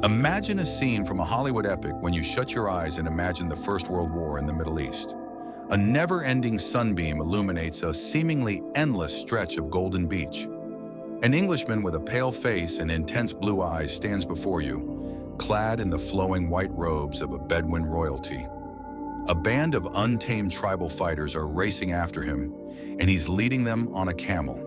Imagine a scene from a Hollywood epic when you shut your eyes and imagine the First World War in the Middle East. A never-ending sunbeam illuminates a seemingly endless stretch of golden beach. An Englishman with a pale face and intense blue eyes stands before you, clad in the flowing white robes of a Bedouin royalty. A band of untamed tribal fighters are racing after him, and he's leading them on a camel.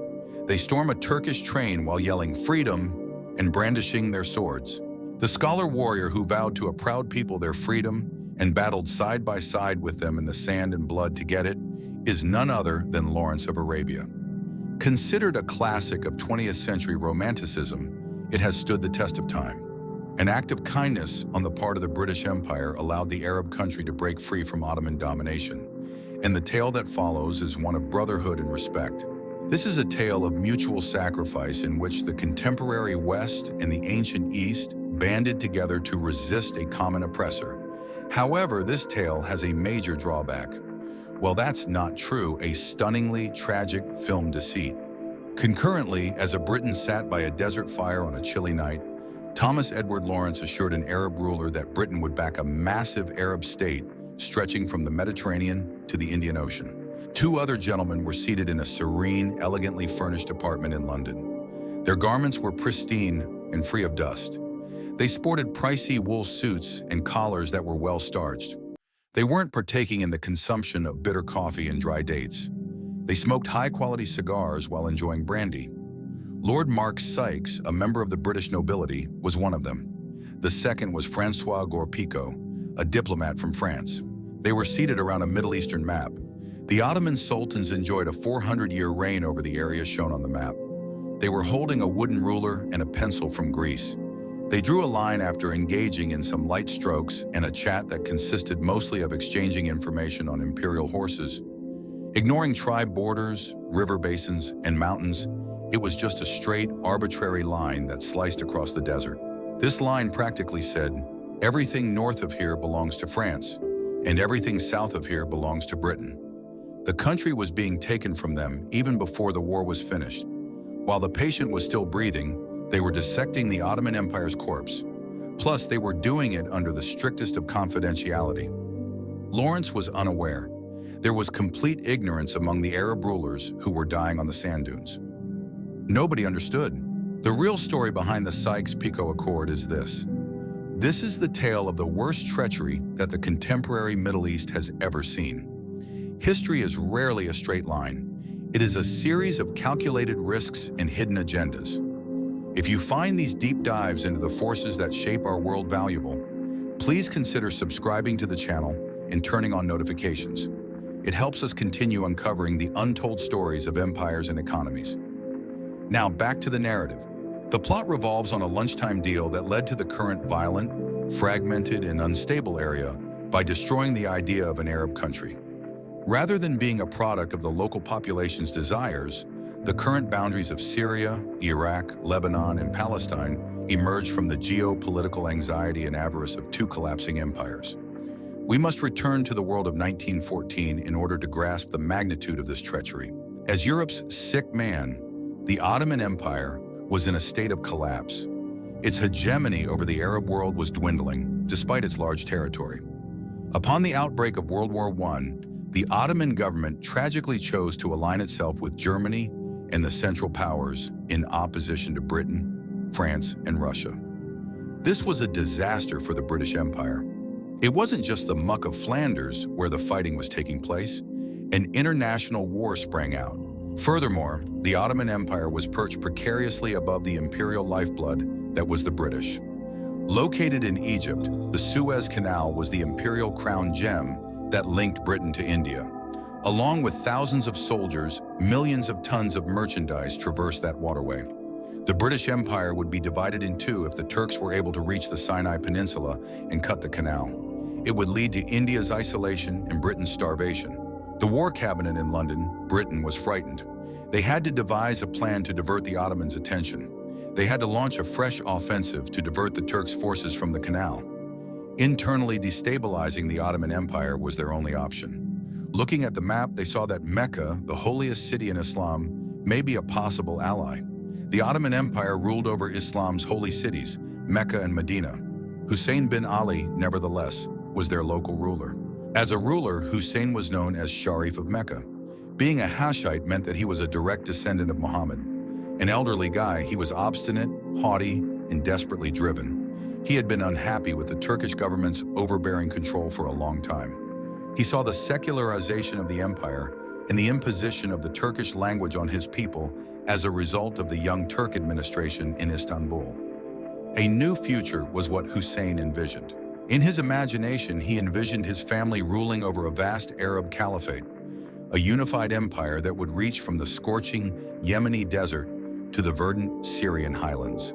They storm a Turkish train while yelling "freedom" and brandishing their swords. The scholar warrior who vowed to a proud people their freedom and battled side by side with them in the sand and blood to get it is none other than Lawrence of Arabia. Considered a classic of 20th century romanticism, it has stood the test of time. An act of kindness on the part of the British Empire allowed the Arab country to break free from Ottoman domination, and the tale that follows is one of brotherhood and respect. This is a tale of mutual sacrifice in which the contemporary West and the ancient East banded together to resist a common oppressor. However, this tale has a major drawback. Well, that's not true, a stunningly tragic film deceit. Concurrently, as a Briton sat by a desert fire on a chilly night, Thomas Edward Lawrence assured an Arab ruler that Britain would back a massive Arab state stretching from the Mediterranean to the Indian Ocean. Two other gentlemen were seated in a serene, elegantly furnished apartment in London. Their garments were pristine and free of dust. They sported pricey wool suits and collars that were well starched. They weren't partaking in the consumption of bitter coffee and dry dates. They smoked high-quality cigars while enjoying brandy. Lord Mark Sykes, a member of the British nobility, was one of them. The second was François Georges-Picot, a diplomat from France. They were seated around a Middle Eastern map. The Ottoman sultans enjoyed a 400-year reign over the area shown on the map. They were holding a wooden ruler and a pencil from Greece. They drew a line after engaging in some light strokes and a chat that consisted mostly of exchanging information on imperial horses. Ignoring tribe borders, river basins, and mountains, it was just a straight, arbitrary line that sliced across the desert. This line practically said, everything north of here belongs to France, and everything south of here belongs to Britain. The country was being taken from them even before the war was finished. While the patient was still breathing, they were dissecting the Ottoman Empire's corpse. Plus, they were doing it under the strictest of confidentiality. Lawrence was unaware. There was complete ignorance among the Arab rulers who were dying on the sand dunes. Nobody understood. The real story behind the Sykes-Picot Accord is this. This is the tale of the worst treachery that the contemporary Middle East has ever seen. History is rarely a straight line. It is a series of calculated risks and hidden agendas. If you find these deep dives into the forces that shape our world valuable, please consider subscribing to the channel and turning on notifications. It helps us continue uncovering the untold stories of empires and economies. Now back to the narrative. The plot revolves on a lunchtime deal that led to the current violent, fragmented, and unstable area by destroying the idea of an Arab country. Rather than being a product of the local population's desires, the current boundaries of Syria, Iraq, Lebanon, and Palestine emerged from the geopolitical anxiety and avarice of two collapsing empires. We must return to the world of 1914 in order to grasp the magnitude of this treachery. As Europe's sick man, the Ottoman Empire was in a state of collapse. Its hegemony over the Arab world was dwindling, despite its large territory. Upon the outbreak of World War I, the Ottoman government tragically chose to align itself with Germany and the Central Powers in opposition to Britain, France, and Russia. This was a disaster for the British Empire. It wasn't just the muck of Flanders where the fighting was taking place. An international war sprang out. Furthermore, the Ottoman Empire was perched precariously above the imperial lifeblood that was the British. Located in Egypt, the Suez Canal was the imperial crown gem that linked Britain to India. Along with thousands of soldiers, millions of tons of merchandise traversed that waterway. The British Empire would be divided in two if the Turks were able to reach the Sinai Peninsula and cut the canal. It would lead to India's isolation and Britain's starvation. The War Cabinet in London, Britain, was frightened. They had to devise a plan to divert the Ottomans' attention. They had to launch a fresh offensive to divert the Turks' forces from the canal. Internally destabilizing the Ottoman Empire was their only option. Looking at the map, they saw that Mecca, the holiest city in Islam, may be a possible ally. The Ottoman Empire ruled over Islam's holy cities, Mecca and Medina. Hussein bin Ali, nevertheless, was their local ruler. As a ruler, Hussein was known as Sharif of Mecca. Being a Hashite meant that he was a direct descendant of Muhammad. An elderly guy, he was obstinate, haughty, and desperately driven. He had been unhappy with the Turkish government's overbearing control for a long time. He saw the secularization of the empire and the imposition of the Turkish language on his people as a result of the Young Turk administration in Istanbul. A new future was what Hussein envisioned. In his imagination, he envisioned his family ruling over a vast Arab caliphate, a unified empire that would reach from the scorching Yemeni desert to the verdant Syrian highlands.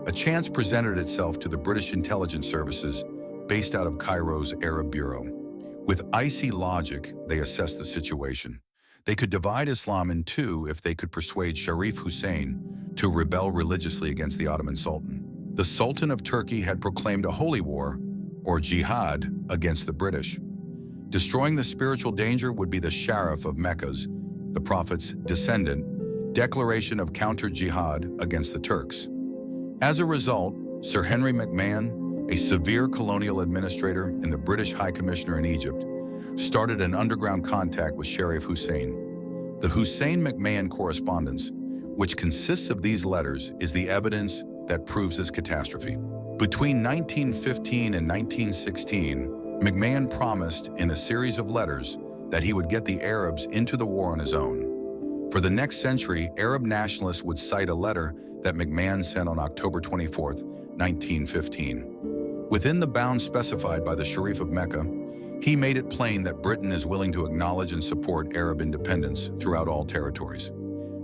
A chance presented itself to the British intelligence services based out of Cairo's Arab Bureau. With icy logic, they assessed the situation. They could divide Islam in two if they could persuade Sharif Hussein to rebel religiously against the Ottoman Sultan. The Sultan of Turkey had proclaimed a holy war, or jihad, against the British. Destroying the spiritual danger would be the Sharif of Mecca's, the Prophet's descendant, declaration of counter-jihad against the Turks. As a result, Sir Henry McMahon, a severe colonial administrator and the British High Commissioner in Egypt, started an underground contact with Sharif Hussein. The Hussein-McMahon correspondence, which consists of these letters, is the evidence that proves this catastrophe. Between 1915 and 1916, McMahon promised in a series of letters that he would get the Arabs into the war on his own. For the next century, Arab nationalists would cite a letter that McMahon sent on October 24, 1915. Within the bounds specified by the Sharif of Mecca, he made it plain that Britain is willing to acknowledge and support Arab independence throughout all territories.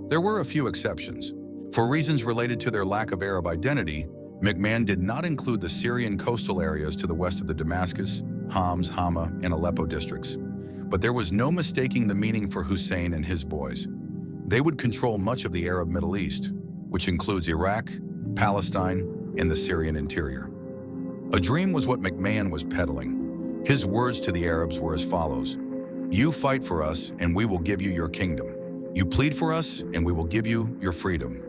There were a few exceptions. For reasons related to their lack of Arab identity, McMahon did not include the Syrian coastal areas to the west of the Damascus, Homs, Hama, and Aleppo districts. But there was no mistaking the meaning for Hussein and his boys. They would control much of the Arab Middle East, which includes Iraq, Palestine, and the Syrian interior. A dream was what McMahon was peddling. His words to the Arabs were as follows: "You fight for us, and we will give you your kingdom. You plead for us, and we will give you your freedom."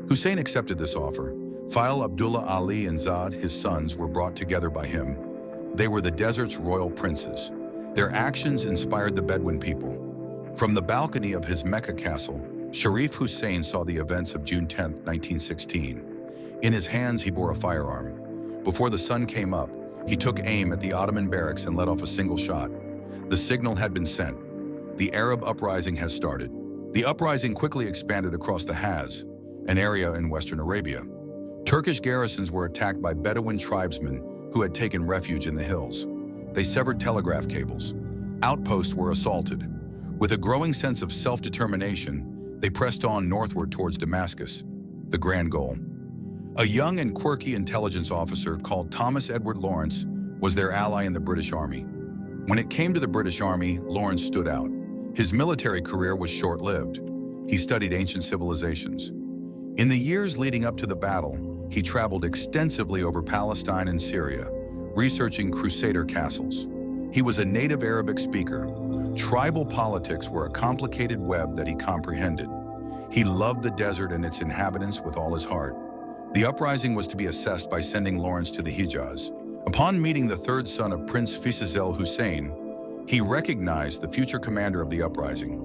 Hussein accepted this offer. Fail Abdullah Ali and Zad, his sons, were brought together by him. They were the desert's royal princes. Their actions inspired the Bedouin people. From the balcony of his Mecca castle, Sharif Hussein saw the events of June 10, 1916. In his hands, he bore a firearm. Before the sun came up, he took aim at the Ottoman barracks and let off a single shot. The signal had been sent. The Arab uprising has started. The uprising quickly expanded across the Haz, an area in western Arabia. Turkish garrisons were attacked by Bedouin tribesmen who had taken refuge in the hills. They severed telegraph cables. Outposts were assaulted. With a growing sense of self-determination, they pressed on northward towards Damascus, the grand goal. A young and quirky intelligence officer called Thomas Edward Lawrence was their ally in the British Army. When it came to the British Army, Lawrence stood out. His military career was short-lived. He studied ancient civilizations. In the years leading up to the battle, he traveled extensively over Palestine and Syria, researching Crusader castles. He was a native Arabic speaker. Tribal politics were a complicated web that he comprehended. He loved the desert and its inhabitants with all his heart. The uprising was to be assessed by sending Lawrence to the Hijaz. Upon meeting the third son of Prince Fisazel Hussein, he recognized the future commander of the uprising.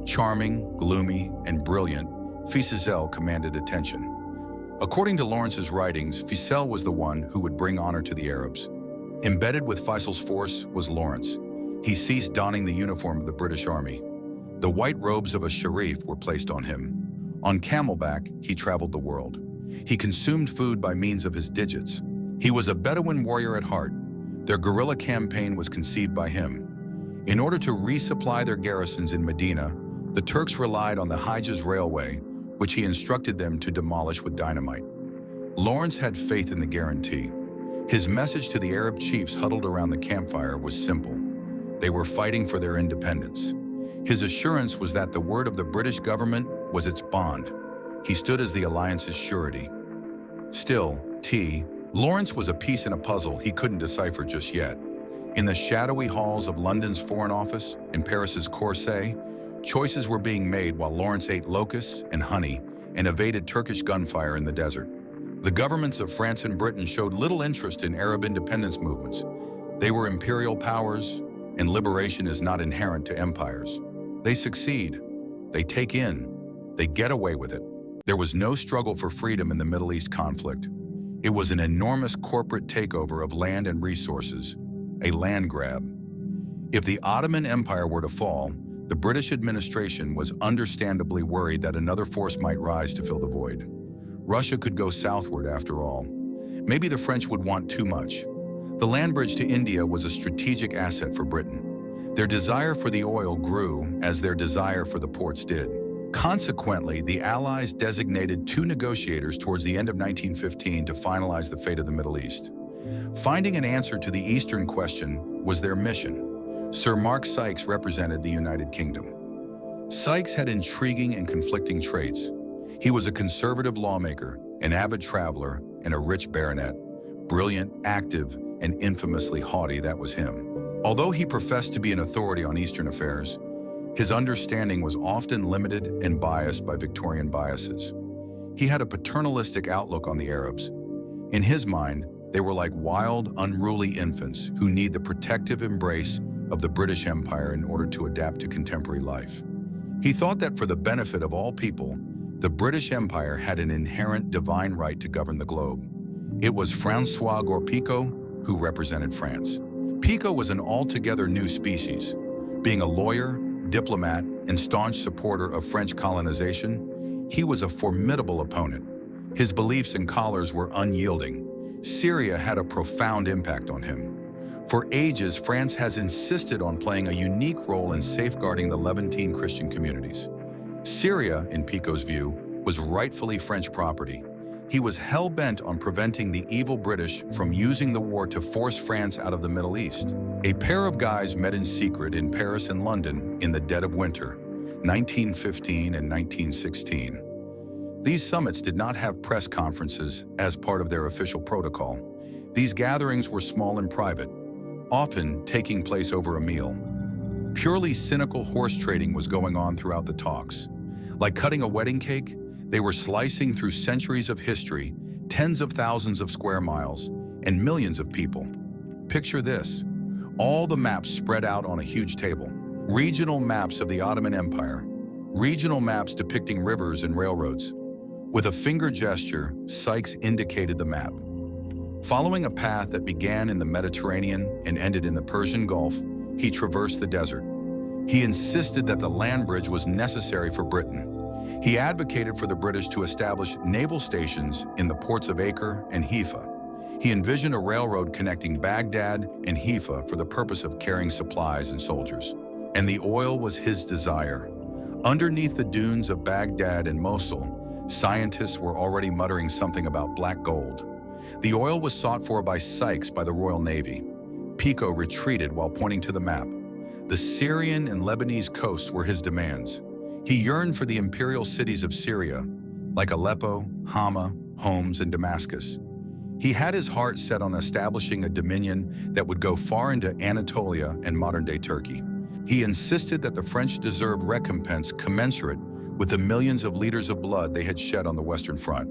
Charming, gloomy, and brilliant, Fisazel commanded attention. According to Lawrence's writings, Faisal was the one who would bring honor to the Arabs. Embedded with Faisal's force was Lawrence. He ceased donning the uniform of the British Army. The white robes of a Sharif were placed on him. On camelback, he traveled the world. He consumed food by means of his digits. He was a Bedouin warrior at heart. Their guerrilla campaign was conceived by him. In order to resupply their garrisons in Medina, the Turks relied on the Hijaz Railway, which he instructed them to demolish with dynamite. Lawrence had faith in the guarantee. His message to the Arab chiefs huddled around the campfire was simple. They were fighting for their independence. His assurance was that the word of the British government was its bond. He stood as the alliance's surety. Still, Lawrence was a piece in a puzzle he couldn't decipher just yet. In the shadowy halls of London's Foreign Office and Paris's Corsair, choices were being made while Lawrence ate locusts and honey and evaded Turkish gunfire in the desert. The governments of France and Britain showed little interest in Arab independence movements. They were imperial powers, and liberation is not inherent to empires. They succeed, they take in, they get away with it. There was no struggle for freedom in the Middle East conflict. It was an enormous corporate takeover of land and resources, a land grab. If the Ottoman Empire were to fall, the British administration was understandably worried that another force might rise to fill the void. Russia could go southward after all. Maybe the French would want too much. The land bridge to India was a strategic asset for Britain. Their desire for the oil grew as their desire for the ports did. Consequently, the Allies designated 2 negotiators towards the end of 1915 to finalize the fate of the Middle East. Finding an answer to the Eastern question was their mission. Sir Mark Sykes represented the United Kingdom. Sykes had intriguing and conflicting traits. He was a conservative lawmaker, an avid traveler, and a rich baronet. Brilliant, active, and infamously haughty, that was him. Although he professed to be an authority on Eastern affairs, his understanding was often limited and biased by Victorian biases. He had a paternalistic outlook on the Arabs. In his mind, they were like wild, unruly infants who need the protective embrace of the British Empire in order to adapt to contemporary life. He thought that for the benefit of all people, the British Empire had an inherent divine right to govern the globe. It was François Georges-Picot who represented France. Picot was an altogether new species. Being a lawyer, diplomat, and staunch supporter of French colonization, he was a formidable opponent. His beliefs and collars were unyielding. Syria had a profound impact on him. For ages, France has insisted on playing a unique role in safeguarding the Levantine Christian communities. Syria, in Picot's view, was rightfully French property. He was hell-bent on preventing the evil British from using the war to force France out of the Middle East. A pair of guys met in secret in Paris and London in the dead of winter, 1915 and 1916. These summits did not have press conferences as part of their official protocol. These gatherings were small and private, often taking place over a meal. Purely cynical horse trading was going on throughout the talks. Like cutting a wedding cake, they were slicing through centuries of history, tens of thousands of square miles, and millions of people. Picture this: all the maps spread out on a huge table. Regional maps of the Ottoman Empire. Regional maps depicting rivers and railroads. With a finger gesture, Sykes indicated the map. Following a path that began in the Mediterranean and ended in the Persian Gulf, he traversed the desert. He insisted that the land bridge was necessary for Britain. He advocated for the British to establish naval stations in the ports of Acre and Haifa. He envisioned a railroad connecting Baghdad and Haifa for the purpose of carrying supplies and soldiers. And the oil was his desire. Underneath the dunes of Baghdad and Mosul, scientists were already muttering something about black gold. The oil was sought for by Sykes by the Royal Navy. Picot retreated while pointing to the map. The Syrian and Lebanese coasts were his demands. He yearned for the imperial cities of Syria, like Aleppo, Hama, Homs, and Damascus. He had his heart set on establishing a dominion that would go far into Anatolia and modern-day Turkey. He insisted that the French deserved recompense commensurate with the millions of liters of blood they had shed on the Western Front.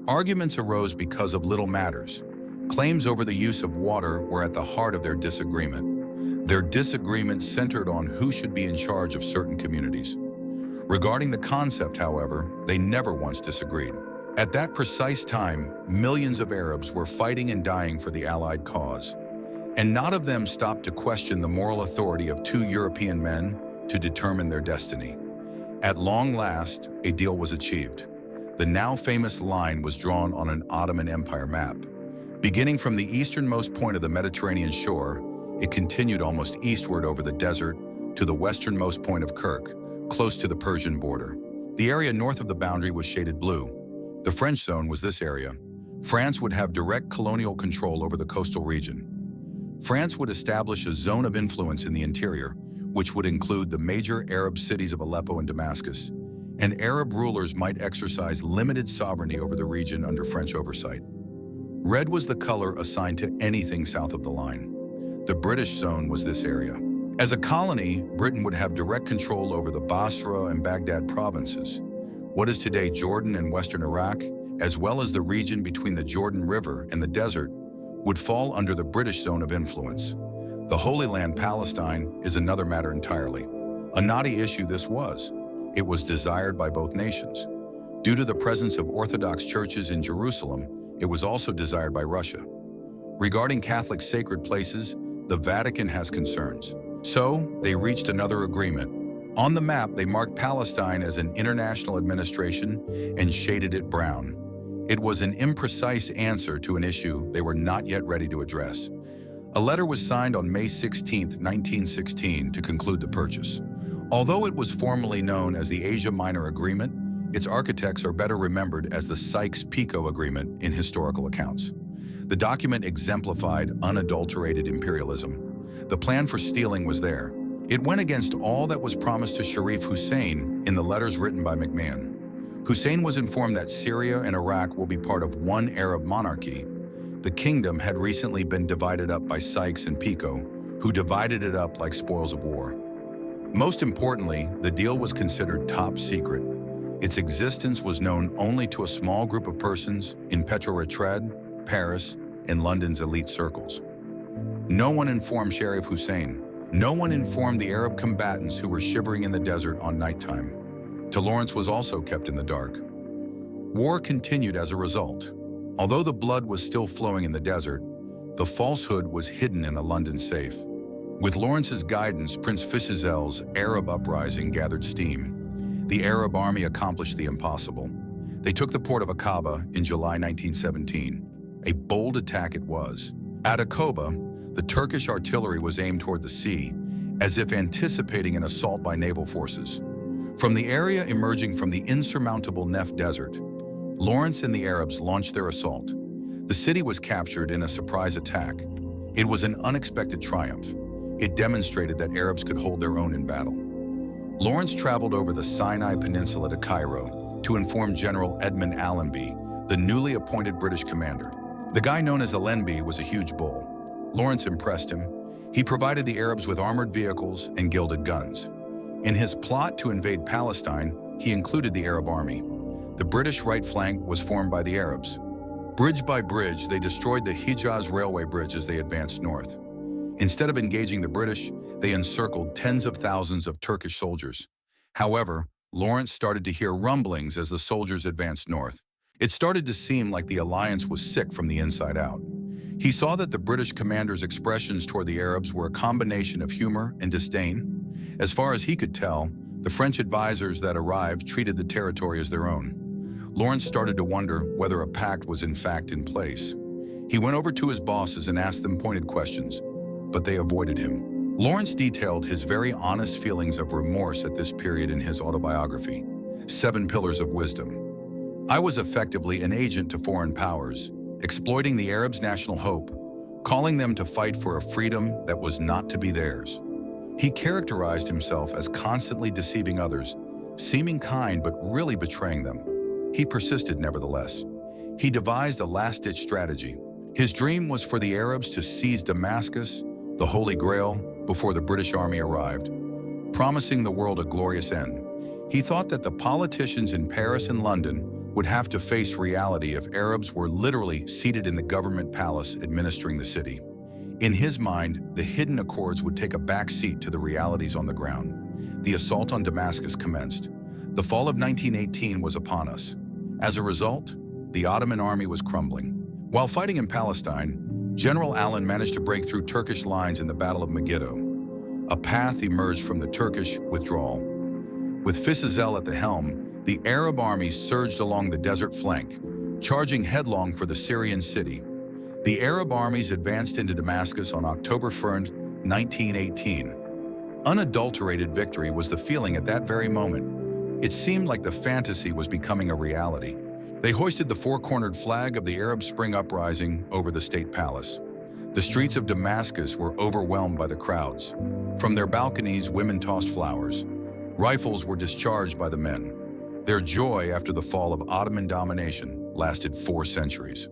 Arguments arose because of little matters. Claims over the use of water were at the heart of their disagreement. Their disagreement centered on who should be in charge of certain communities. Regarding the concept, however, they never once disagreed. At that precise time, millions of Arabs were fighting and dying for the Allied cause. And not of them stopped to question the moral authority of 2 European men to determine their destiny. At long last, a deal was achieved. The now famous line was drawn on an Ottoman Empire map. Beginning from the easternmost point of the Mediterranean shore, it continued almost eastward over the desert to the westernmost point of Kirk, close to the Persian border. The area north of the boundary was shaded blue. The French zone was this area. France would have direct colonial control over the coastal region. France would establish a zone of influence in the interior, which would include the major Arab cities of Aleppo and Damascus, and Arab rulers might exercise limited sovereignty over the region under French oversight. Red was the color assigned to anything south of the line. The British zone was this area. As a colony, Britain would have direct control over the Basra and Baghdad provinces, what is today Jordan and western Iraq, as well as the region between the Jordan River and the desert, would fall under the British zone of influence. The Holy Land, Palestine, is another matter entirely. A knotty issue this was. It was desired by both nations. Due to the presence of Orthodox churches in Jerusalem, it was also desired by Russia. Regarding Catholic sacred places, the Vatican has concerns. So, they reached another agreement. On the map, they marked Palestine as an international administration and shaded it brown. It was an imprecise answer to an issue they were not yet ready to address. A letter was signed on May 16, 1916, to conclude the purchase. Although it was formerly known as the Asia Minor Agreement, its architects are better remembered as the Sykes-Picot Agreement in historical accounts. The document exemplified unadulterated imperialism. The plan for stealing was there. It went against all that was promised to Sharif Hussein in the letters written by McMahon. Hussein was informed that Syria and Iraq will be part of one Arab monarchy. The kingdom had recently been divided up by Sykes and Picot, who divided it up like spoils of war. Most importantly, the deal was considered top secret. Its existence was known only to a small group of persons in Petrograd, Paris, and London's elite circles. No one informed Sharif Hussein. No one informed the Arab combatants who were shivering in the desert on nighttime. Lawrence was also kept in the dark. War continued as a result. Although the blood was still flowing in the desert, the falsehood was hidden in a London safe. With Lawrence's guidance, Prince Faisal's Arab uprising gathered steam. The Arab army accomplished the impossible. They took the port of Aqaba in July 1917. A bold attack it was. At Aqaba, the Turkish artillery was aimed toward the sea, as if anticipating an assault by naval forces. From the area emerging from the insurmountable Negev Desert, Lawrence and the Arabs launched their assault. The city was captured in a surprise attack. It was an unexpected triumph. It demonstrated that Arabs could hold their own in battle. Lawrence traveled over the Sinai Peninsula to Cairo to inform General Edmund Allenby, the newly appointed British commander. The guy known as Allenby was a huge bull. Lawrence impressed him. He provided the Arabs with armored vehicles and gilded guns. In his plot to invade Palestine, he included the Arab army. The British right flank was formed by the Arabs. Bridge by bridge, they destroyed the Hijaz railway bridge as they advanced north. Instead of engaging the British, they encircled tens of thousands of Turkish soldiers. However, Lawrence started to hear rumblings as the soldiers advanced north. It started to seem like the alliance was sick from the inside out. He saw that the British commander's expressions toward the Arabs were a combination of humor and disdain. As far as he could tell, the French advisors that arrived treated the territory as their own. Lawrence started to wonder whether a pact was in fact in place. He went over to his bosses and asked them pointed questions, but they avoided him. Lawrence detailed his very honest feelings of remorse at this period in his autobiography, 7 Pillars of Wisdom. I was effectively an agent to foreign powers, exploiting the Arabs' national hope, calling them to fight for a freedom that was not to be theirs. He characterized himself as constantly deceiving others, seeming kind but really betraying them. He persisted nevertheless. He devised a last-ditch strategy. His dream was for the Arabs to seize Damascus, the Holy Grail, before the British army arrived, promising the world a glorious end. He thought that the politicians in Paris and London would have to face reality if Arabs were literally seated in the government palace administering the city. In his mind, the hidden accords would take a back seat to the realities on the ground. The assault on Damascus commenced. The fall of 1918 was upon us. As a result, the Ottoman army was crumbling. While fighting in Palestine, General Allen managed to break through Turkish lines in the Battle of Megiddo. A path emerged from the Turkish withdrawal. With Faisal at the helm, the Arab army surged along the desert flank, charging headlong for the Syrian city. The Arab armies advanced into Damascus on October 1, 1918. Unadulterated victory was the feeling at that very moment. It seemed like the fantasy was becoming a reality. They hoisted the four-cornered flag of the Arab Spring Uprising over the state palace. The streets of Damascus were overwhelmed by the crowds. From their balconies, women tossed flowers. Rifles were discharged by the men. Their joy after the fall of Ottoman domination lasted 4 centuries.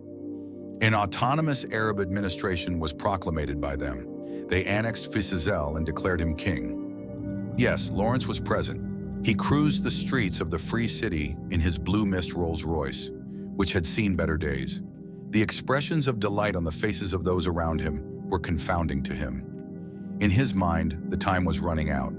An autonomous Arab administration was proclamated by them. They annexed Faisal and declared him king. Yes, Lawrence was present. He cruised the streets of the free city in his blue mist Rolls-Royce. which had seen better days. The expressions of delight on the faces of those around him were confounding to him. In his mind, the time was running out.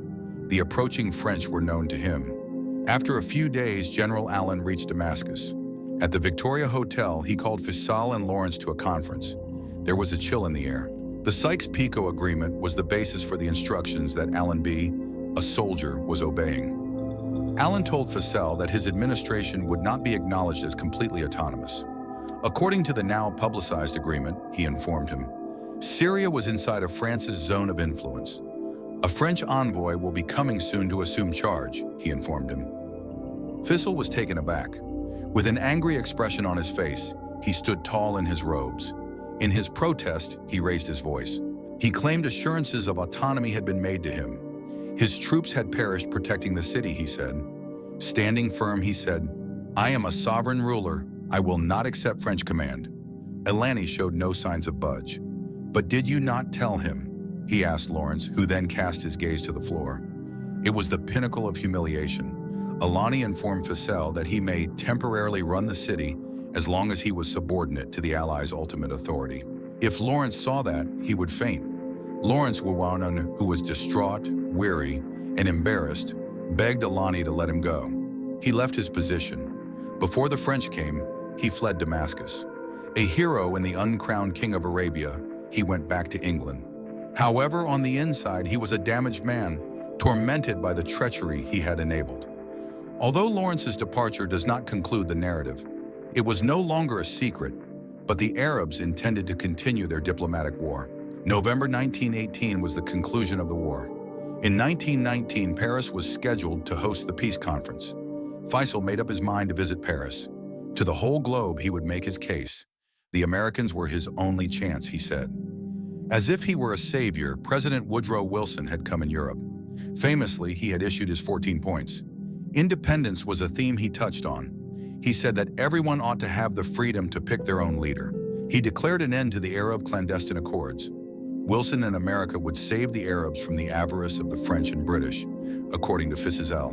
The approaching French were known to him. After a few days, General Allen reached Damascus. At the Victoria Hotel, he called Faisal and Lawrence to a conference. There was a chill in the air. The Sykes-Picot agreement was the basis for the instructions that Allen B., a soldier, was obeying. Allen told Faisal that his administration would not be acknowledged as completely autonomous. According to the now publicized agreement, he informed him, Syria was inside of France's zone of influence. A French envoy will be coming soon to assume charge, he informed him. Faisal was taken aback. With an angry expression on his face, he stood tall in his robes. In his protest, he raised his voice. He claimed assurances of autonomy had been made to him. His troops had perished protecting the city, he said. Standing firm, he said, I am a sovereign ruler. I will not accept French command. Alani showed no signs of budge. But did you not tell him? He asked Lawrence, who then cast his gaze to the floor. It was the pinnacle of humiliation. Alani informed Faisal that he may temporarily run the city as long as he was subordinate to the Allies' ultimate authority. If Lawrence saw that, he would faint. Lawrence Wawanan, who was distraught, weary, and embarrassed, begged Alani to let him go. He left his position. Before the French came, he fled Damascus. A hero and the uncrowned king of Arabia, he went back to England. However, on the inside, he was a damaged man, tormented by the treachery he had enabled. Although Lawrence's departure does not conclude the narrative, it was no longer a secret, but the Arabs intended to continue their diplomatic war. November 1918 was the conclusion of the war. In 1919, Paris was scheduled to host the peace conference. Faisal made up his mind to visit Paris. To the whole globe, he would make his case. The Americans were his only chance, he said. As if he were a savior, President Woodrow Wilson had come in Europe. Famously, he had issued his 14 points. Independence was a theme he touched on. He said that everyone ought to have the freedom to pick their own leader. He declared an end to the era of clandestine accords. Wilson and America would save the Arabs from the avarice of the French and British, according to Faisal.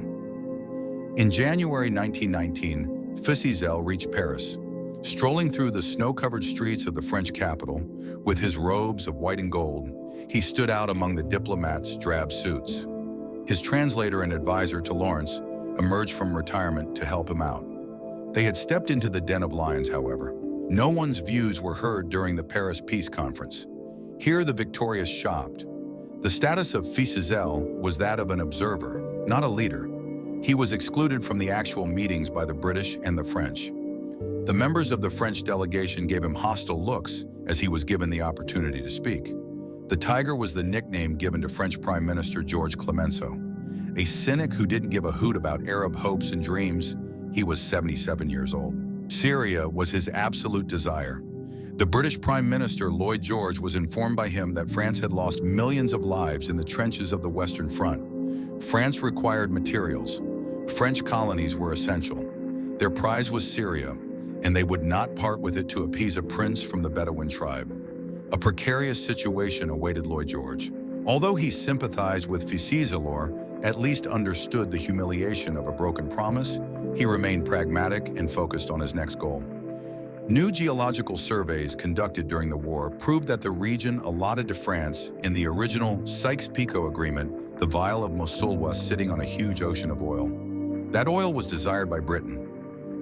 In January 1919, Faisal reached Paris. Strolling through the snow-covered streets of the French capital, with his robes of white and gold, he stood out among the diplomats' drab suits. His translator and advisor to Lawrence emerged from retirement to help him out. They had stepped into the den of lions, however. No one's views were heard during the Paris Peace Conference. Here the victorious shopped. The status of Faisal was that of an observer, not a leader. He was excluded from the actual meetings by the British and the French. The members of the French delegation gave him hostile looks as he was given the opportunity to speak. The Tiger was the nickname given to French Prime Minister Georges Clemenceau. A cynic who didn't give a hoot about Arab hopes and dreams, he was 77 years old. Syria was his absolute desire. The British Prime Minister Lloyd George was informed by him that France had lost millions of lives in the trenches of the Western Front. France required materials. French colonies were essential. Their prize was Syria, and they would not part with it to appease a prince from the Bedouin tribe. A precarious situation awaited Lloyd George. Although he sympathized with Faisal, at least understood the humiliation of a broken promise, he remained pragmatic and focused on his next goal. New geological surveys conducted during the war proved that the region allotted to France in the original Sykes-Picot agreement, the Vial of Mosul, was sitting on a huge ocean of oil. That oil was desired by Britain.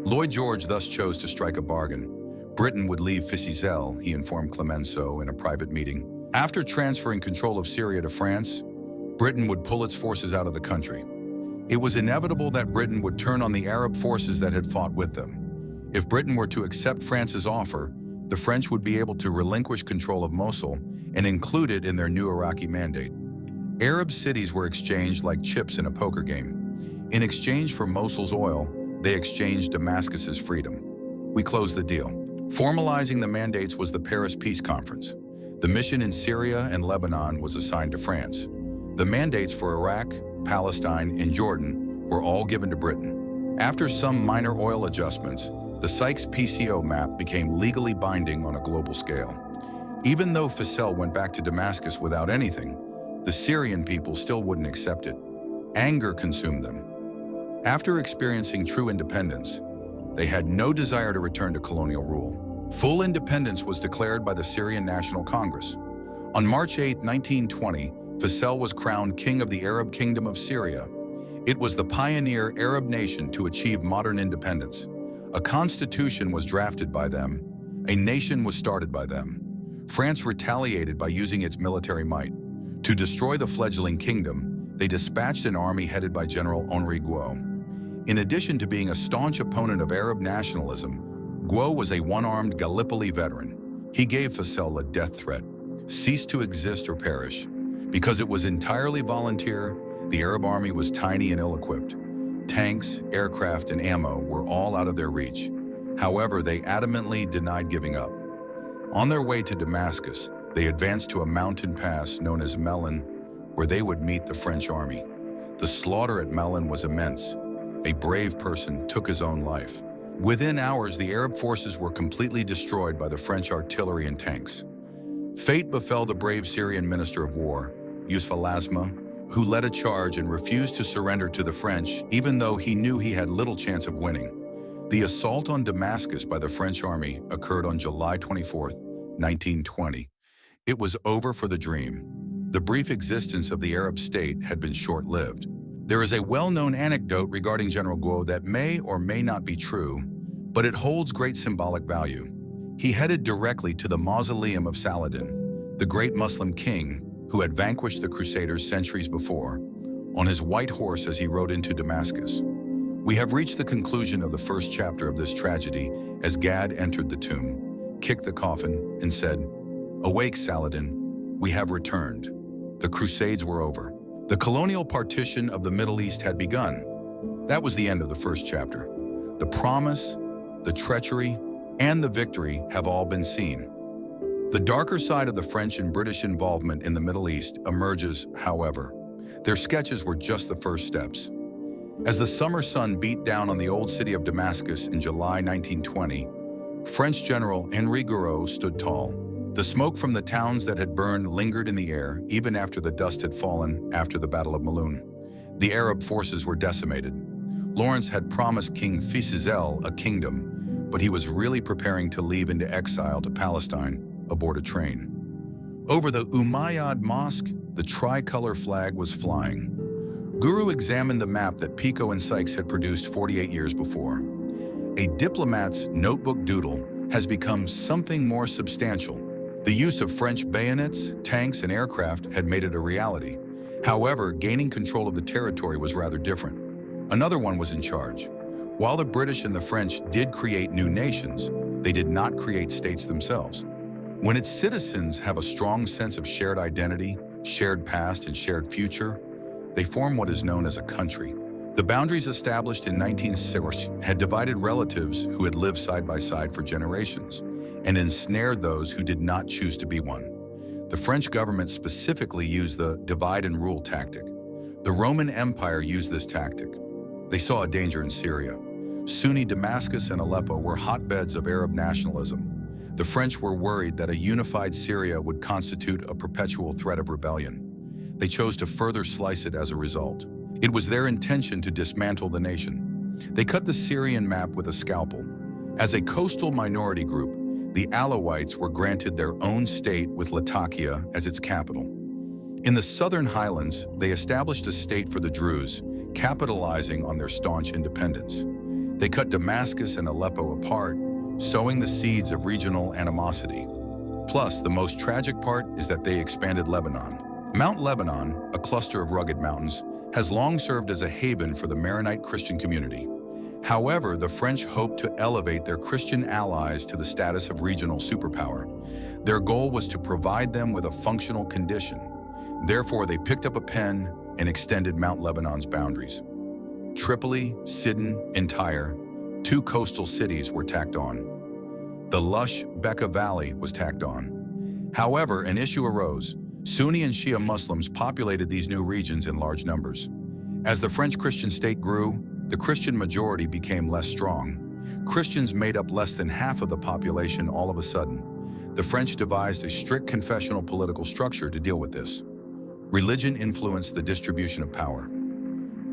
Lloyd George thus chose to strike a bargain. Britain would leave Faisal, he informed Clemenceau in a private meeting. After transferring control of Syria to France, Britain would pull its forces out of the country. It was inevitable that Britain would turn on the Arab forces that had fought with them. If Britain were to accept France's offer, the French would be able to relinquish control of Mosul and include it in their new Iraqi mandate. Arab cities were exchanged like chips in a poker game. In exchange for Mosul's oil, they exchanged Damascus's freedom. We closed the deal. Formalizing the mandates was the Paris Peace Conference. The mission in Syria and Lebanon was assigned to France. The mandates for Iraq, Palestine, and Jordan were all given to Britain. After some minor oil adjustments, the Sykes-Picot map became legally binding on a global scale. Even though Faisal went back to Damascus without anything, the Syrian people still wouldn't accept it. Anger consumed them. After experiencing true independence, They had no desire to return to colonial rule. Full independence was declared by the Syrian National Congress. On March 8, 1920, Faisal was crowned king of the Arab Kingdom of Syria. It was the pioneer Arab nation to achieve modern independence. A constitution was drafted by them. A nation was started by them. France retaliated by using its military might. To destroy the fledgling kingdom, they dispatched an army headed by General Henri Gueux. In addition to being a staunch opponent of Arab nationalism, Gueux was a one-armed Gallipoli veteran. He gave Faisal a death threat: cease to exist or perish. Because it was entirely volunteer, the Arab army was tiny and ill-equipped. Tanks, aircraft, and ammo were all out of their reach. However, they adamantly denied giving up. On their way to Damascus, they advanced to a mountain pass known as Melun, where they would meet the French army. The slaughter at Melun was immense. A brave person took his own life. Within hours, the Arab forces were completely destroyed by the French artillery and tanks. Fate befell the brave Syrian Minister of War, Yusuf al-Azma, who led a charge and refused to surrender to the French, even though he knew he had little chance of winning. The assault on Damascus by the French army occurred on July 24, 1920. It was over for the dream. The brief existence of the Arab state had been short-lived. There is a well-known anecdote regarding General Gueux that may or may not be true, but it holds great symbolic value. He headed directly to the mausoleum of Saladin, the great Muslim king who had vanquished the Crusaders centuries before, on his white horse as he rode into Damascus. We have reached the conclusion of the first chapter of this tragedy as Gad entered the tomb, kicked the coffin, and said, "Awake, Saladin, we have returned." The Crusades were over. The colonial partition of the Middle East had begun. That was the end of the first chapter. The promise, the treachery, and the victory have all been seen. The darker side of the French and British involvement in the Middle East emerges, however. Their sketches were just the first steps. As the summer sun beat down on the old city of Damascus in July 1920, French General Henri Gueux stood tall. The smoke from the towns that had burned lingered in the air even after the dust had fallen after the Battle of Melun. The Arab forces were decimated. Lawrence had promised King Faisal a kingdom, but he was really preparing to leave into exile to Palestine aboard a train. Over the Umayyad Mosque, the tricolor flag was flying. Gueux examined the map that Picot and Sykes had produced 48 years before. A diplomat's notebook doodle has become something more substantial. The use of French bayonets, tanks, and aircraft had made it a reality. However, gaining control of the territory was rather different. Another one was in charge. While the British and the French did create new nations, they did not create states themselves. When its citizens have a strong sense of shared identity, shared past, and shared future, they form what is known as a country. The boundaries established in 1960 had divided relatives who had lived side by side for generations and ensnared those who did not choose to be one. The French government specifically used the divide and rule tactic. The Roman Empire used this tactic. They saw a danger in Syria. Sunni Damascus and Aleppo were hotbeds of Arab nationalism. The French were worried that a unified Syria would constitute a perpetual threat of rebellion. They chose to further slice it as a result. It was their intention to dismantle the nation. They cut the Syrian map with a scalpel. As a coastal minority group, the Alawites were granted their own state with Latakia as its capital. In the southern highlands, they established a state for the Druze, capitalizing on their staunch independence. They cut Damascus and Aleppo apart, sowing the seeds of regional animosity. Plus, the most tragic part is that they expanded Lebanon. Mount Lebanon, a cluster of rugged mountains, has long served as a haven for the Maronite Christian community. However, the French hoped to elevate their Christian allies to the status of regional superpower. Their goal was to provide them with a functional condition. Therefore, they picked up a pen and extended Mount Lebanon's boundaries. Tripoli, Sidon, and Tyre, two coastal cities, were tacked on. The lush Bekaa Valley was tacked on. However, an issue arose. Sunni and Shia Muslims populated these new regions in large numbers. As the French Christian state grew, the Christian majority became less strong. Christians made up less than half of the population all of a sudden. The French devised a strict confessional political structure to deal with this. Religion influenced the distribution of power.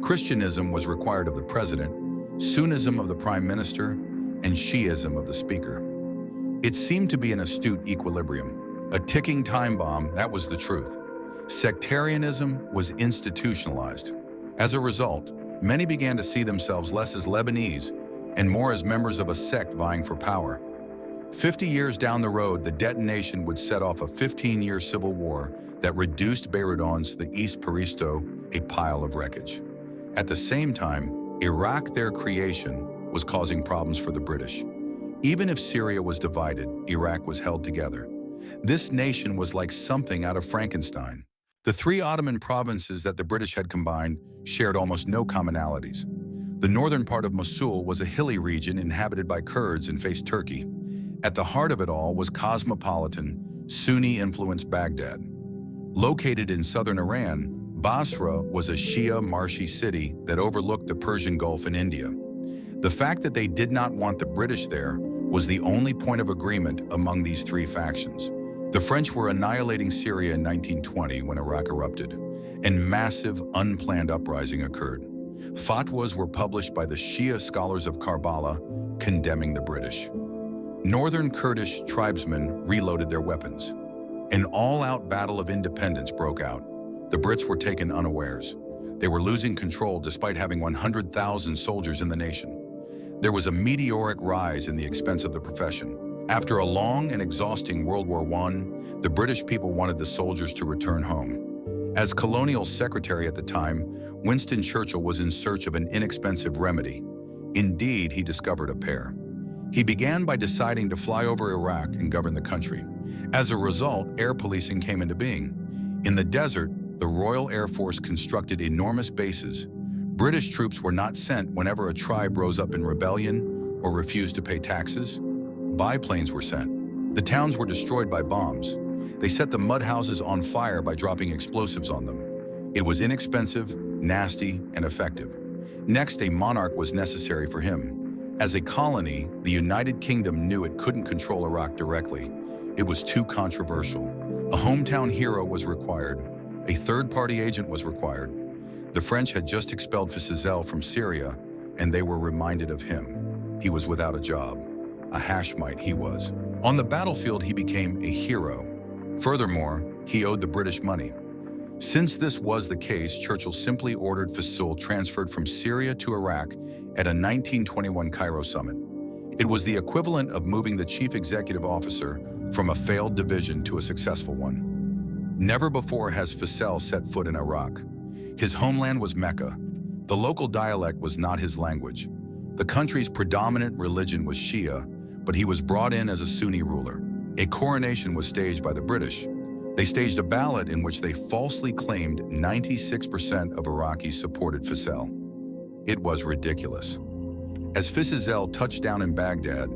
Christianism was required of the president, Sunnism of the prime minister, and Shi'ism of the speaker. It seemed to be an astute equilibrium. A ticking time bomb, that was the truth. Sectarianism was institutionalized. As a result, many began to see themselves less as Lebanese and more as members of a sect vying for power. 50 years down the road, the detonation would set off a 15-year civil war that reduced Beirut the East Paristo, a pile of wreckage. At the same time, Iraq, their creation, was causing problems for the British. Even if Syria was divided, Iraq was held together. This nation was like something out of Frankenstein. The three Ottoman provinces that the British had combined shared almost no commonalities. The northern part of Mosul was a hilly region inhabited by Kurds and faced Turkey. At the heart of it all was cosmopolitan, Sunni-influenced Baghdad. Located in southern Iran, Basra was a Shia marshy city that overlooked the Persian Gulf and India. The fact that they did not want the British there was the only point of agreement among these three factions. The French were annihilating Syria in 1920 when Iraq erupted, and massive, unplanned uprising occurred. Fatwas were published by the Shia scholars of Karbala, condemning the British. Northern Kurdish tribesmen reloaded their weapons. An all-out battle of independence broke out. The Brits were taken unawares. They were losing control despite having 100,000 soldiers in the nation. There was a meteoric rise in the expense of the profession. After a long and exhausting World War I, the British people wanted the soldiers to return home. As colonial secretary at the time, Winston Churchill was in search of an inexpensive remedy. Indeed, he discovered a pair. He began by deciding to fly over Iraq and govern the country. As a result, air policing came into being. In the desert, the Royal Air Force constructed enormous bases. British troops were not sent whenever a tribe rose up in rebellion or refused to pay taxes. Biplanes were sent. The towns were destroyed by bombs. They set the mud houses on fire by dropping explosives on them. It was inexpensive, nasty, and effective. Next, a monarch was necessary for him. As a colony, the United Kingdom knew it couldn't control Iraq directly. It was too controversial. A hometown hero was required. A third-party agent was required. The French had just expelled Fissel from Syria, and they were reminded of him. He was without a job. A Hashemite he was. On the battlefield, he became a hero. Furthermore, he owed the British money. Since this was the case, Churchill simply ordered Fissel transferred from Syria to Iraq at a 1921 Cairo summit. It was the equivalent of moving the chief executive officer from a failed division to a successful one. Never before has Fissel set foot in Iraq. His homeland was Mecca. The local dialect was not his language. The country's predominant religion was Shia, but he was brought in as a Sunni ruler. A coronation was staged by the British. They staged a ballot in which they falsely claimed 96% of Iraqis supported Fissel. It was ridiculous. As Fissel touched down in Baghdad,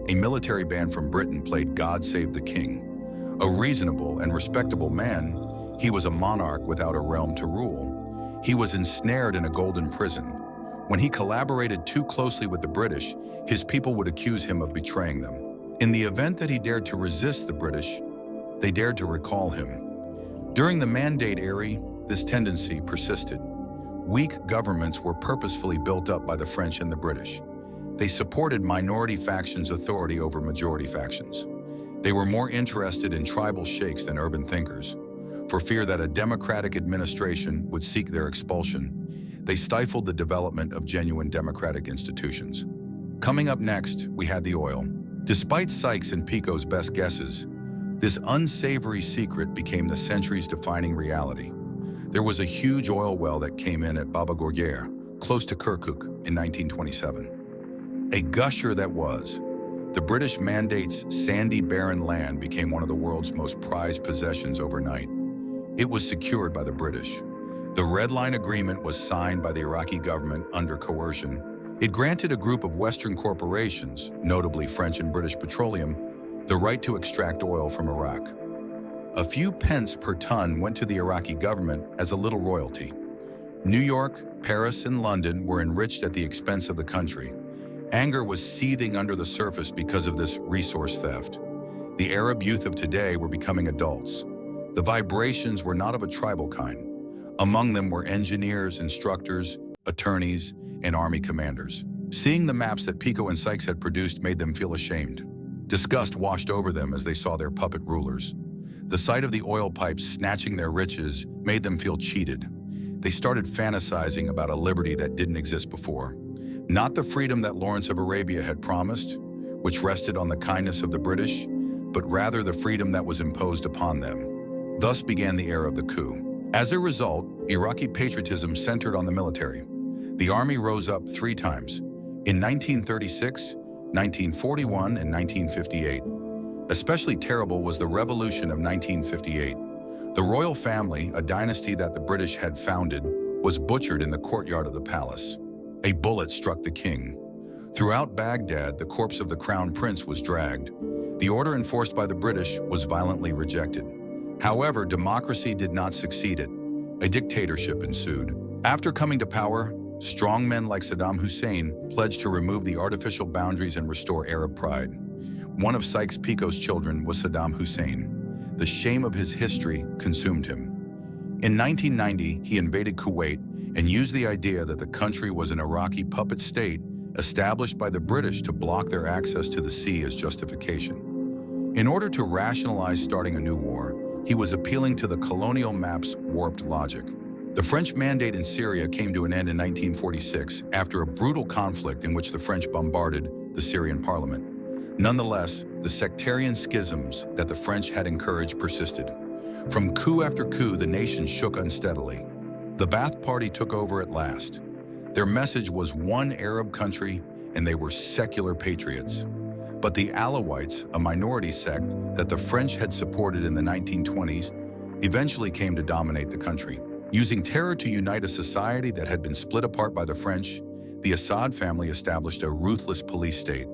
a military band from Britain played God Save the King. A reasonable and respectable man, he was a monarch without a realm to rule. He was ensnared in a golden prison. When he collaborated too closely with the British, his people would accuse him of betraying them. In the event that he dared to resist the British, they dared to recall him. During the Mandate era, this tendency persisted. Weak governments were purposefully built up by the French and the British. They supported minority factions' authority over majority factions. They were more interested in tribal sheikhs than urban thinkers. For fear that a democratic administration would seek their expulsion, they stifled the development of genuine democratic institutions. Coming up next, we had the oil. Despite Sykes and Picot's best guesses, this unsavory secret became the century's defining reality. There was a huge oil well that came in at Baba Gourguer, close to Kirkuk, in 1927. A gusher that was. The British Mandate's sandy, barren land became one of the world's most prized possessions overnight. It was secured by the British. The Red Line Agreement was signed by the Iraqi government under coercion. It granted a group of Western corporations, notably French and British Petroleum, the right to extract oil from Iraq. A few pence per ton went to the Iraqi government as a little royalty. New York, Paris, and London were enriched at the expense of the country. Anger was seething under the surface because of this resource theft. The Arab youth of today were becoming adults. The vibrations were not of a tribal kind. Among them were engineers, instructors, attorneys, and army commanders. Seeing the maps that Picot and Sykes had produced made them feel ashamed. Disgust washed over them as they saw their puppet rulers. The sight of the oil pipes snatching their riches made them feel cheated. They started fantasizing about a liberty that didn't exist before. Not the freedom that Lawrence of Arabia had promised, which rested on the kindness of the British, but rather the freedom that was imposed upon them. Thus began the era of the coup. As a result, Iraqi patriotism centered on the military. The army rose up 3 times, in 1936, 1941, and 1958. Especially terrible was the Revolution of 1958. The royal family, a dynasty that the British had founded, was butchered in the courtyard of the palace. A bullet struck the king. Throughout Baghdad, the corpse of the crown prince was dragged. The order enforced by the British was violently rejected. However, democracy did not succeed. A dictatorship ensued. After coming to power, strong men like Saddam Hussein pledged to remove the artificial boundaries and restore Arab pride. One of Sykes-Picot's children was Saddam Hussein. The shame of his history consumed him. In 1990, he invaded Kuwait and used the idea that the country was an Iraqi puppet state established by the British to block their access to the sea as justification. In order to rationalize starting a new war, he was appealing to the colonial map's warped logic. The French mandate in Syria came to an end in 1946 after a brutal conflict in which the French bombarded the Syrian parliament. Nonetheless, the sectarian schisms that the French had encouraged persisted. From coup after coup, the nation shook unsteadily. The Ba'ath Party took over at last. Their message was one Arab country, and they were secular patriots. But the Alawites, a minority sect that the French had supported in the 1920s, eventually came to dominate the country. Using terror to unite a society that had been split apart by the French, the Assad family established a ruthless police state.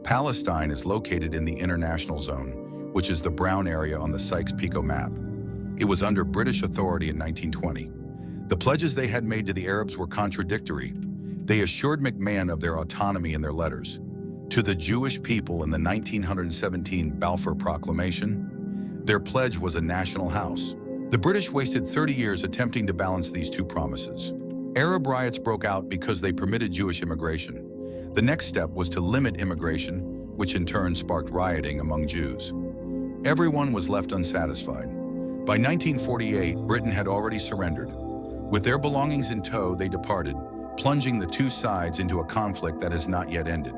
Palestine is located in the International Zone, which is the brown area on the Sykes-Picot map. It was under British authority in 1920. The pledges they had made to the Arabs were contradictory. They assured McMahon of their autonomy in their letters. To the Jewish people in the 1917 Balfour Proclamation, their pledge was a national house. The British wasted 30 years attempting to balance these two promises. Arab riots broke out because they permitted Jewish immigration. The next step was to limit immigration, which in turn sparked rioting among Jews. Everyone was left unsatisfied. By 1948, Britain had already surrendered. With their belongings in tow, they departed, plunging the two sides into a conflict that has not yet ended.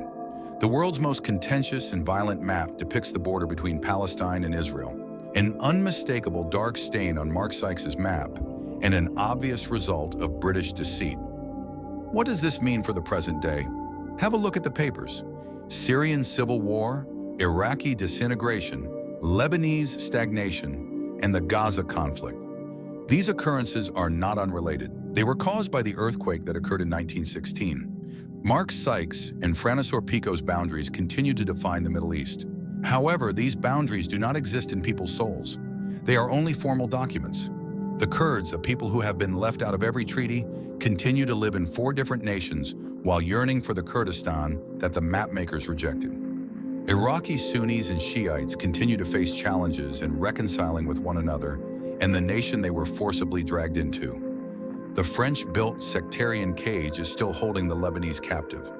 The world's most contentious and violent map depicts the border between Palestine and Israel, an unmistakable dark stain on Mark Sykes's map, and an obvious result of British deceit. What does this mean for the present day? Have a look at the papers. Syrian civil war, Iraqi disintegration, Lebanese stagnation, and the Gaza conflict. These occurrences are not unrelated. They were caused by the earthquake that occurred in 1916. Mark Sykes and François Picot's boundaries continue to define the Middle East. However, these boundaries do not exist in people's souls. They are only formal documents. The Kurds, a people who have been left out of every treaty, continue to live in 4 different nations while yearning for the Kurdistan that the mapmakers rejected. Iraqi Sunnis and Shiites continue to face challenges in reconciling with one another and the nation they were forcibly dragged into. The French-built sectarian cage is still holding the Lebanese captive.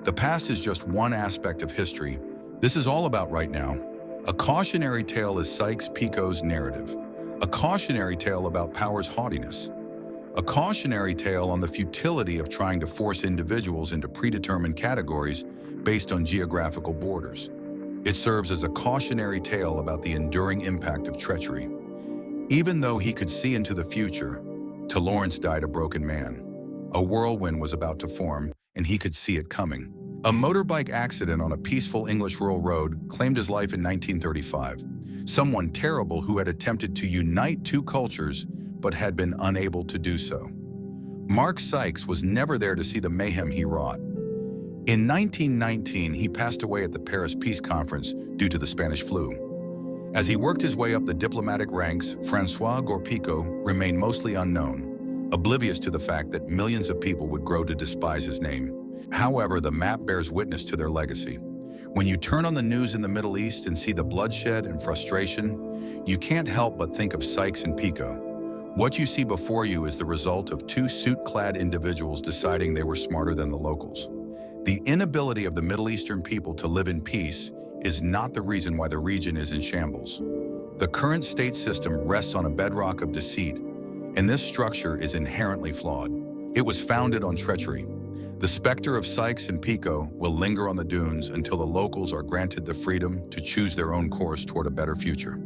The past is just one aspect of history. This is all about right now. A cautionary tale is Sykes-Picot's narrative. A cautionary tale about power's haughtiness. A cautionary tale on the futility of trying to force individuals into predetermined categories based on geographical borders. It serves as a cautionary tale about the enduring impact of treachery. Even though he could see into the future, to Lawrence died a broken man. A whirlwind was about to form, and he could see it coming. A motorbike accident on a peaceful English rural road claimed his life in 1935. Someone terrible who had attempted to unite 2 cultures, but had been unable to do so. Mark Sykes was never there to see the mayhem he wrought. In 1919, he passed away at the Paris Peace Conference due to the Spanish flu. As he worked his way up the diplomatic ranks, François Georges-Picot remained mostly unknown, oblivious to the fact that millions of people would grow to despise his name. However, the map bears witness to their legacy. When you turn on the news in the Middle East and see the bloodshed and frustration, you can't help but think of Sykes and Picot. What you see before you is the result of 2 suit-clad individuals deciding they were smarter than the locals. The inability of the Middle Eastern people to live in peace is not the reason why the region is in shambles. The current state system rests on a bedrock of deceit, and this structure is inherently flawed. It was founded on treachery. The specter of Sykes and Picot will linger on the dunes until the locals are granted the freedom to choose their own course toward a better future.